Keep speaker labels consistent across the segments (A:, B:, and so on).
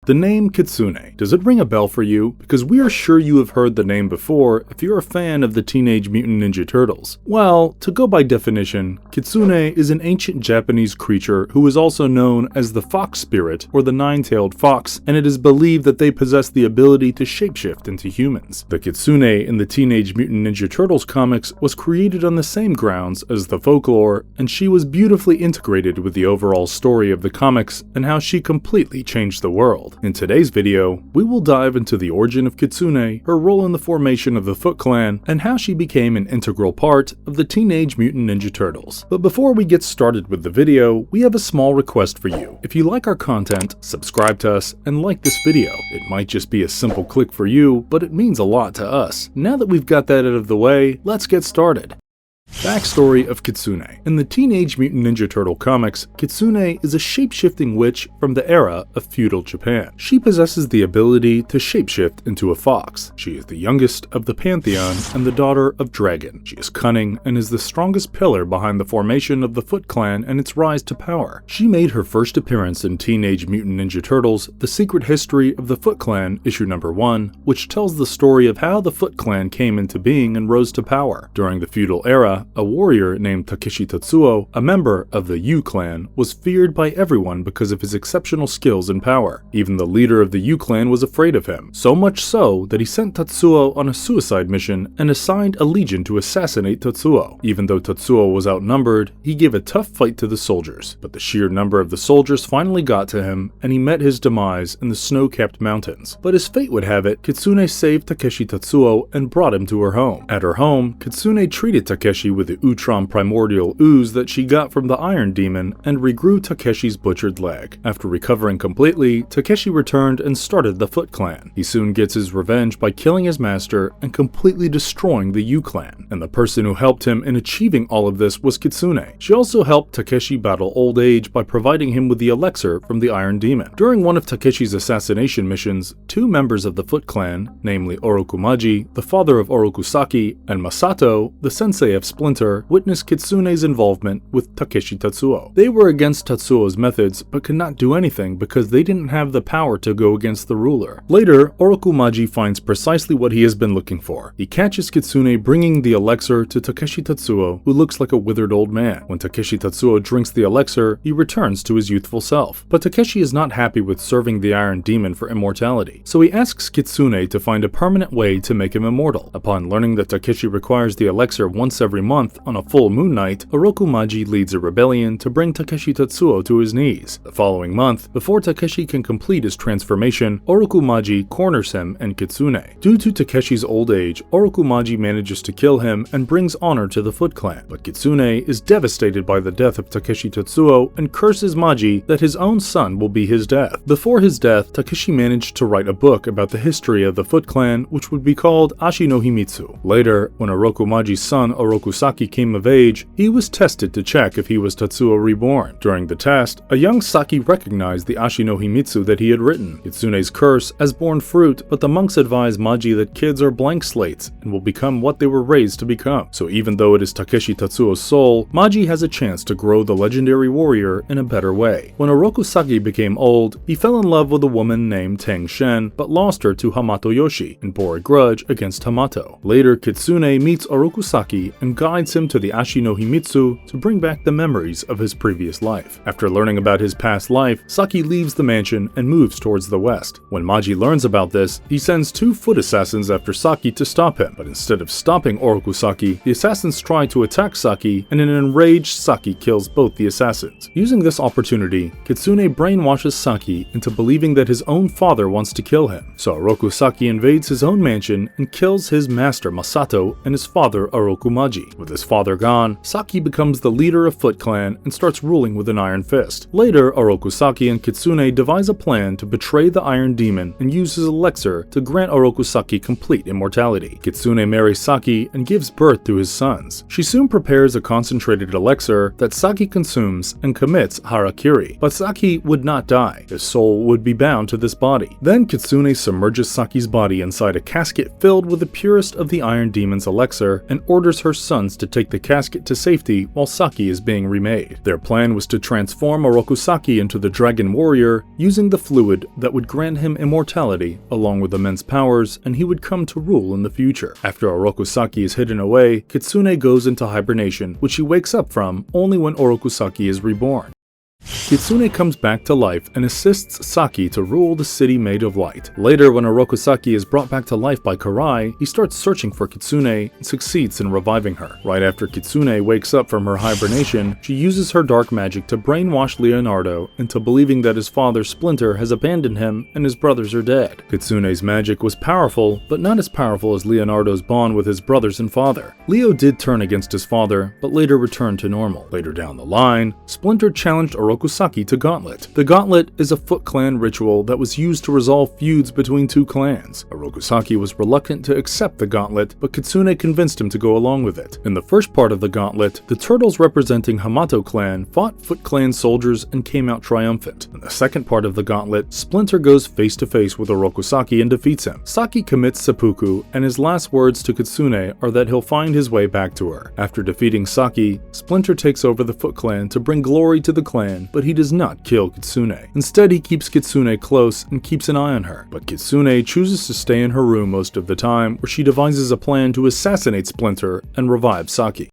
A: The name Kitsune, does it ring a bell for you? Because we are sure you have heard the name before if you're a fan of the Teenage Mutant Ninja Turtles. Well, to go by definition, Kitsune is an ancient Japanese creature who is also known as the fox spirit or the nine-tailed fox, and it is believed that they possess the ability to shapeshift into humans. The Kitsune in the Teenage Mutant Ninja Turtles comics was created on the same grounds as the folklore, and she was beautifully integrated with the overall story of the comics and how she completely changed the world. In today's video, we will dive into the origin of Kitsune, her role in the formation of the Foot Clan, and how she became an integral part of the Teenage Mutant Ninja Turtles. But before we get started with the video, we have a small request for you. If you like our content, subscribe to us and like this video. It might just be a simple click for you, but it means a lot to us. Now that we've got that out of the way, let's get started. Backstory of Kitsune. In the Teenage Mutant Ninja Turtle comics, Kitsune is a shape-shifting witch from the era of feudal Japan. She possesses the ability to shapeshift into a fox. She is the youngest of the Pantheon and the daughter of Dragon. She is cunning and is the strongest pillar behind the formation of the Foot Clan and its rise to power. She made her first appearance in Teenage Mutant Ninja Turtles: The Secret History of the Foot Clan, issue number 1, which tells the story of how the Foot Clan came into being and rose to power. During the feudal era, a warrior named Takeshi Tatsuo, a member of the Yu clan, was feared by everyone because of his exceptional skills and power. Even the leader of the Yu clan was afraid of him, so much so that he sent Tatsuo on a suicide mission and assigned a legion to assassinate Tatsuo. Even though Tatsuo was outnumbered, he gave a tough fight to the soldiers, but the sheer number of the soldiers finally got to him, and he met his demise in the snow-capped mountains. But as fate would have it, Kitsune saved Takeshi Tatsuo and brought him to her home. At her home, Kitsune treated Takeshi with the Utrom primordial ooze that she got from the Iron Demon and regrew Takeshi's butchered leg. After recovering completely, Takeshi returned and started the Foot Clan. He soon gets his revenge by killing his master and completely destroying the Yu clan. And the person who helped him in achieving all of this was Kitsune. She also helped Takeshi battle old age by providing him with the elixir from the Iron Demon. During one of Takeshi's assassination missions, two members of the Foot Clan, namely Orokumaji, the father of Orokusaki, and Masato, the sensei of Splinter, witnessed Kitsune's involvement with Takeshi Tatsuo. They were against Tatsuo's methods, but could not do anything because they didn't have the power to go against the ruler. Later, Orokumaji finds precisely what he has been looking for. He catches Kitsune bringing the elixir to Takeshi Tatsuo, who looks like a withered old man. When Takeshi Tatsuo drinks the elixir, he returns to his youthful self. But Takeshi is not happy with serving the Iron Demon for immortality, so he asks Kitsune to find a permanent way to make him immortal. Upon learning that Takeshi requires the elixir once every month on a full moon night, Orokumaji leads a rebellion to bring Takeshi Tatsuo to his knees. The following month, before Takeshi can complete his transformation, Orokumaji corners him and Kitsune. Due to Takeshi's old age, Orokumaji manages to kill him and brings honor to the Foot Clan. But Kitsune is devastated by the death of Takeshi Tatsuo and curses Maji that his own son will be his death. Before his death, Takeshi managed to write a book about the history of the Foot Clan, which would be called Ashi no Himitsu. Later, when Orokumaji's son Orokusaki came of age, he was tested to check if he was Tatsuo reborn. During the test, a young Saki recognized the Ashi no Himitsu that he had written, Kitsune's curse, as born fruit, but the monks advise Maji that kids are blank slates and will become what they were raised to become. So even though it is Takeshi Tatsuo's soul, Maji has a chance to grow the legendary warrior in a better way. When Orokusaki became old, he fell in love with a woman named Teng Shen, but lost her to Hamato Yoshi and bore a grudge against Hamato. Later, Kitsune meets Orokusaki and guides him to the Ashi no Himitsu to bring back the memories of his previous life. After learning about his past life, Saki leaves the mansion and moves towards the west. When Maji learns about this, he sends two foot assassins after Saki to stop him, but instead of stopping Orokusaki, the assassins try to attack Saki, and an enraged Saki kills both the assassins. Using this opportunity, Kitsune brainwashes Saki into believing that his own father wants to kill him. So Orokusaki invades his own mansion and kills his master Masato and his father Orokumaji. With his father gone, Saki becomes the leader of Foot Clan and starts ruling with an iron fist. Later, Orokusaki and Kitsune devise a plan to betray the Iron Demon and use his elixir to grant Orokusaki complete immortality. Kitsune marries Saki and gives birth to his sons. She soon prepares a concentrated elixir that Saki consumes and commits harakiri, but Saki would not die. His soul would be bound to this body. Then Kitsune submerges Saki's body inside a casket filled with the purest of the Iron Demon's elixir and orders her son funds to take the casket to safety while Saki is being remade. Their plan was to transform Orokusaki into the Dragon Warrior using the fluid that would grant him immortality along with immense powers, and he would come to rule in the future. After Orokusaki is hidden away, Kitsune goes into hibernation, which she wakes up from only when Orokusaki is reborn. Kitsune comes back to life and assists Saki to rule the city made of light. Later, when Orokusaki is brought back to life by Karai, he starts searching for Kitsune and succeeds in reviving her. Right after Kitsune wakes up from her hibernation, she uses her dark magic to brainwash Leonardo into believing that his father Splinter has abandoned him and his brothers are dead. Kitsune's magic was powerful, but not as powerful as Leonardo's bond with his brothers and father. Leo did turn against his father, but later returned to normal. Later down the line, Splinter challenged Orokusaki to Gauntlet. The Gauntlet is a Foot Clan ritual that was used to resolve feuds between two clans. Orokusaki was reluctant to accept the Gauntlet, but Kitsune convinced him to go along with it. In the first part of the Gauntlet, the turtles representing Hamato Clan fought Foot Clan soldiers and came out triumphant. In the second part of the Gauntlet, Splinter goes face to face with Orokusaki and defeats him. Saki commits seppuku, and his last words to Kitsune are that he'll find his way back to her. After defeating Saki, Splinter takes over the Foot Clan to bring glory to the clan, but he does not kill Kitsune. Instead, he keeps Kitsune close and keeps an eye on her. But Kitsune chooses to stay in her room most of the time, where she devises a plan to assassinate Splinter and revive Saki.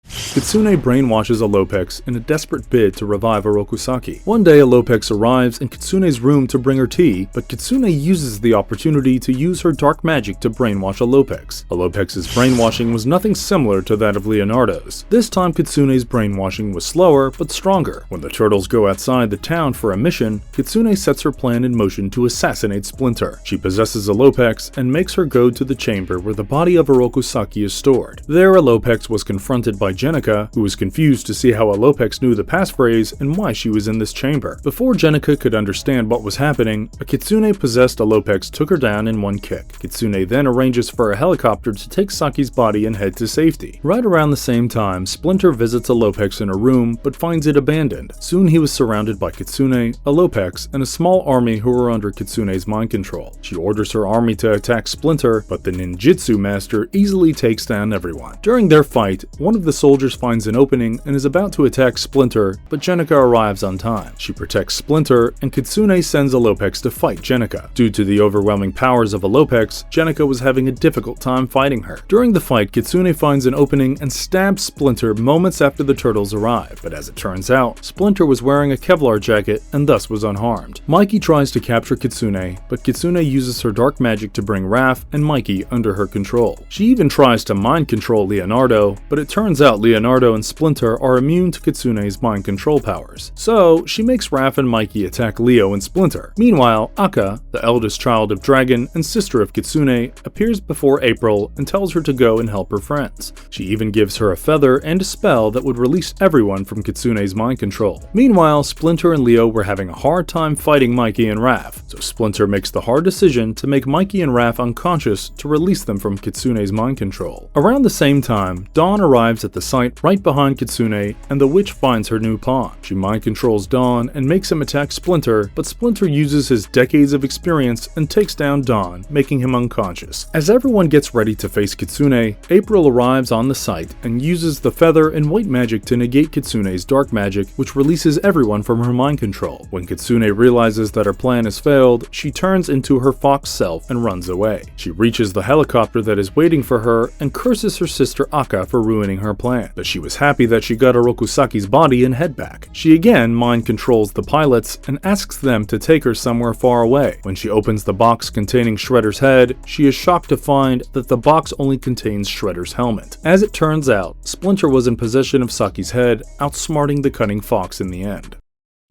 A: Kitsune brainwashes Alopex in a desperate bid to revive Orokusaki. One day, Alopex arrives in Kitsune's room to bring her tea, but Kitsune uses the opportunity to use her dark magic to brainwash Alopex. Alopex's brainwashing was nothing similar to that of Leonardo's. This time, Kitsune's brainwashing was slower but stronger. When the turtles go outside the town for a mission, Kitsune sets her plan in motion to assassinate Splinter. She possesses Alopex and makes her go to the chamber where the body of Orokusaki is stored. There, Alopex was confronted by Jenica, who was confused to see how Alopex knew the passphrase and why she was in this chamber. Before Jenica could understand what was happening, a Kitsune-possessed Alopex took her down in one kick. Kitsune then arranges for a helicopter to take Saki's body and head to safety. Right around the same time, Splinter visits Alopex in a room, but finds it abandoned. Soon he was surrounded by Kitsune, Alopex, and a small army who were under Kitsune's mind control. She orders her army to attack Splinter, but the ninjutsu master easily takes down everyone. During their fight, one of the soldiers finds an opening and is about to attack Splinter, but Jenica arrives on time. She protects Splinter, and Kitsune sends Alopex to fight Jenica. Due to the overwhelming powers of Alopex, Jenica was having a difficult time fighting her. During the fight, Kitsune finds an opening and stabs Splinter moments after the turtles arrive, but as it turns out, Splinter was wearing a Kevlar jacket and thus was unharmed. Mikey tries to capture Kitsune, but Kitsune uses her dark magic to bring Raph and Mikey under her control. She even tries to mind control Leonardo, but it turns out Leonardo and Splinter are immune to Kitsune's mind control powers. So, she makes Raph and Mikey attack Leo and Splinter. Meanwhile, Aka, the eldest child of Dragon and sister of Kitsune, appears before April and tells her to go and help her friends. She even gives her a feather and a spell that would release everyone from Kitsune's mind control. Meanwhile, Splinter and Leo were having a hard time fighting Mikey and Raph, so Splinter makes the hard decision to make Mikey and Raph unconscious to release them from Kitsune's mind control. Around the same time, Dawn arrives at the site right behind Kitsune, and the witch finds her new pawn. She mind controls Dawn and makes him attack Splinter, but Splinter uses his decades of experience and takes down Dawn, making him unconscious. As everyone gets ready to face Kitsune, April arrives on the site and uses the feather and white magic to negate Kitsune's dark magic, which releases everyone from her mind control. When Kitsune realizes that her plan has failed, she turns into her fox self and runs away. She reaches the helicopter that is waiting for her and curses her sister Aka for ruining her plan, but she was happy that she got Orokusaki's body and head back. She again mind controls the pilots and asks them to take her somewhere far away. When she opens the box containing Shredder's head, she is shocked to find that the box only contains Shredder's helmet. As it turns out, Splinter was in possession of Saki's head, outsmarting the cunning fox in the end.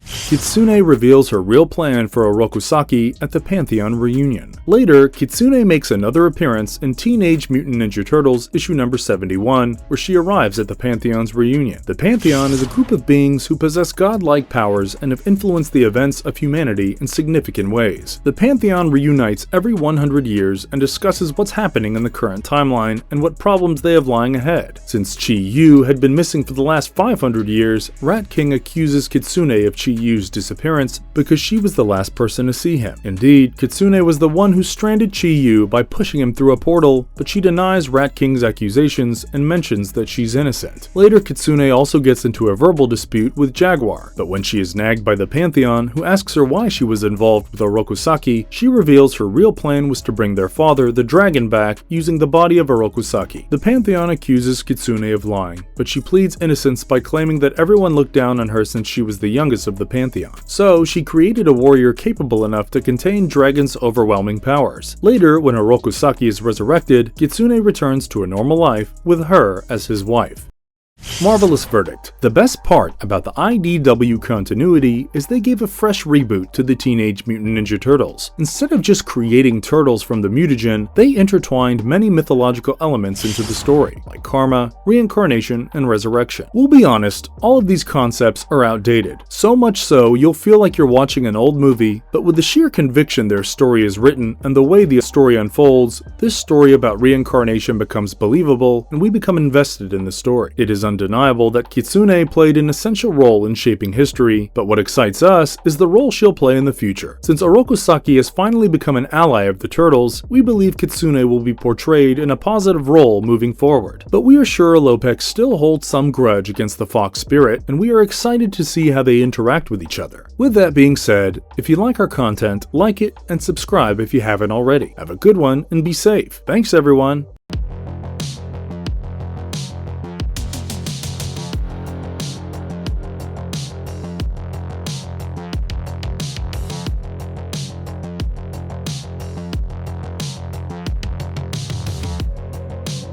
A: Kitsune reveals her real plan for Orokusaki at the Pantheon Reunion. Later, Kitsune makes another appearance in Teenage Mutant Ninja Turtles issue number 71, where she arrives at the Pantheon's reunion. The Pantheon is a group of beings who possess godlike powers and have influenced the events of humanity in significant ways. The Pantheon reunites every 100 years and discusses what's happening in the current timeline and what problems they have lying ahead. Since Chi Yu had been missing for the last 500 years, Rat King accuses Kitsune of Chi Yu's disappearance because she was the last person to see him. Indeed, Kitsune was the one who stranded Yu by pushing him through a portal, but she denies Rat King's accusations and mentions that she's innocent. Later, Kitsune also gets into a verbal dispute with Jaguar, but when she is nagged by the Pantheon, who asks her why she was involved with Orokusaki, she reveals her real plan was to bring their father, the dragon, back using the body of Orokusaki. The Pantheon accuses Kitsune of lying, but she pleads innocence by claiming that everyone looked down on her since she was the youngest of the Pantheon. So, she created a warrior capable enough to contain Dragon's overwhelming powers. Later, when Orokusaki is resurrected, Kitsune returns to a normal life with her as his wife. Marvelous verdict. The best part about the IDW continuity is they gave a fresh reboot to the Teenage Mutant Ninja Turtles. Instead of just creating turtles from the mutagen, they intertwined many mythological elements into the story, like karma, reincarnation, and resurrection. We'll be honest, all of these concepts are outdated. So much so, you'll feel like you're watching an old movie, but with the sheer conviction their story is written and the way the story unfolds, this story about reincarnation becomes believable and we become invested in the story. It is undeniable that Kitsune played an essential role in shaping history, but what excites us is the role she'll play in the future. Since Orokusaki has finally become an ally of the Turtles, we believe Kitsune will be portrayed in a positive role moving forward. But we are sure Lopek still holds some grudge against the Fox Spirit, and we are excited to see how they interact with each other. With that being said, if you like our content, like it and subscribe if you haven't already. Have a good one and be safe. Thanks everyone.